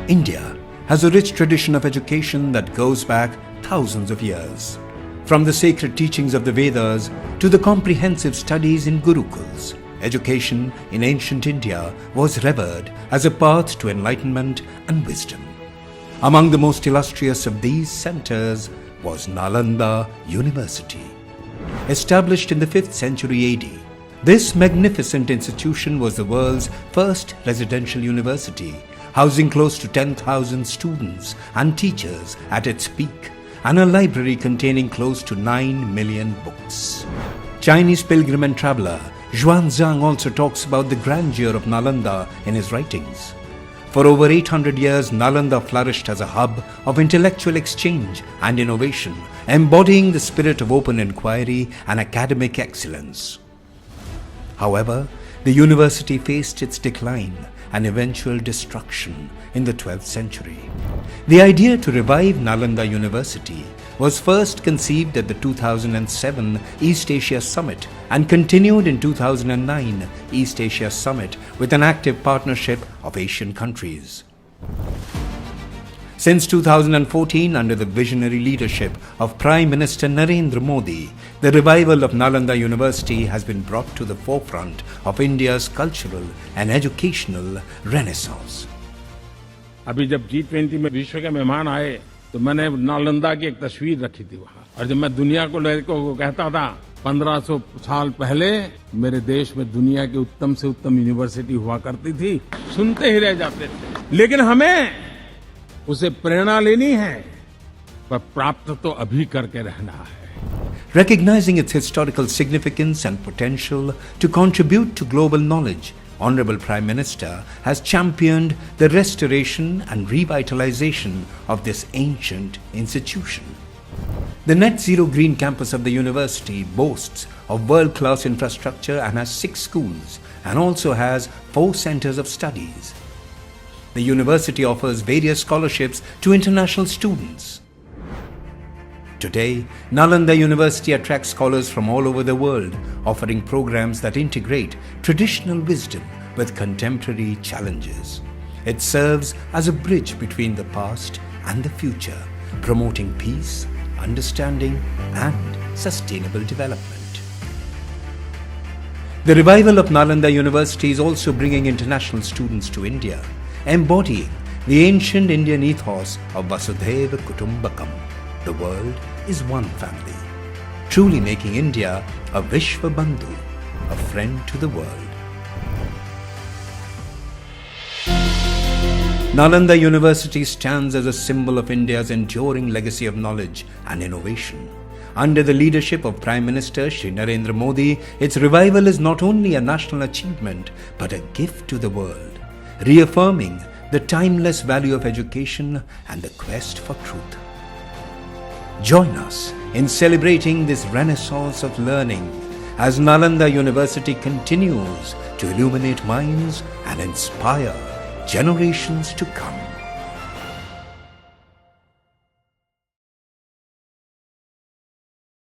India has a rich tradition of education that goes back thousands of years. From the sacred teachings of the Vedas to the comprehensive studies in Gurukuls, education in ancient India was revered as a path to enlightenment and wisdom. Among the most illustrious of these centers was Nalanda University. Established in the 5th century AD, this magnificent institution was the world's first residential university, housing close to 10,000 students and teachers at its peak, and a library containing close to 9 million books. Chinese pilgrim and traveler Xuanzang also talks about the grandeur of Nalanda in his writings. For over 800 years, Nalanda flourished as a hub of intellectual exchange and innovation, embodying the spirit of open inquiry and academic excellence. However, the university faced its decline and eventual destruction in the 12th century. The idea to revive Nalanda University was first conceived at the 2007 East Asia Summit and continued in 2009 East Asia Summit with an active partnership of Asian countries. Since 2014, under the visionary leadership of Prime Minister Narendra Modi, the revival of Nalanda University has been brought to the forefront of India's cultural and educational renaissance. अभी जब G20 में विश्व के मेहमान आए तो मैंने नालंदा की एक तस्वीर रखी थी वहाँ, और जब मैं दुनिया को कहता था 1500 साल पहले मेरे देश में दुनिया की उत्तम से उत्तम यूनिवर्सिटी हुआ करती थी, सुनते ही रह जाते थे। लेकिन हमें उसे प्रेरणा लेनी है, पर प्राप्त तो अभी करके रहना है। Recognizing its historical significance and potential to contribute to global knowledge, Honorable Prime Minister has championed the restoration and revitalization of this ancient institution. The Net Zero Green campus of the university boasts of world-class infrastructure and has 6 schools and also has 4 centers of studies. The university offers various scholarships to international students. Today, Nalanda University attracts scholars from all over the world, offering programs that integrate traditional wisdom with contemporary challenges. It serves as a bridge between the past and the future, promoting peace, understanding, and sustainable development. The revival of Nalanda University is also bringing international students to India, embodying the ancient Indian ethos of Vasudhaiva Kutumbakam. The world is one family, truly making India a Vishwa Bandhu, a friend to the world. Nalanda University stands as a symbol of India's enduring legacy of knowledge and innovation. Under the leadership of Prime Minister Shri Narendra Modi, its revival is not only a national achievement but a gift to the world, reaffirming the timeless value of education and the quest for truth. Join us in celebrating this renaissance of learning as Nalanda University continues to illuminate minds and inspire generations to come.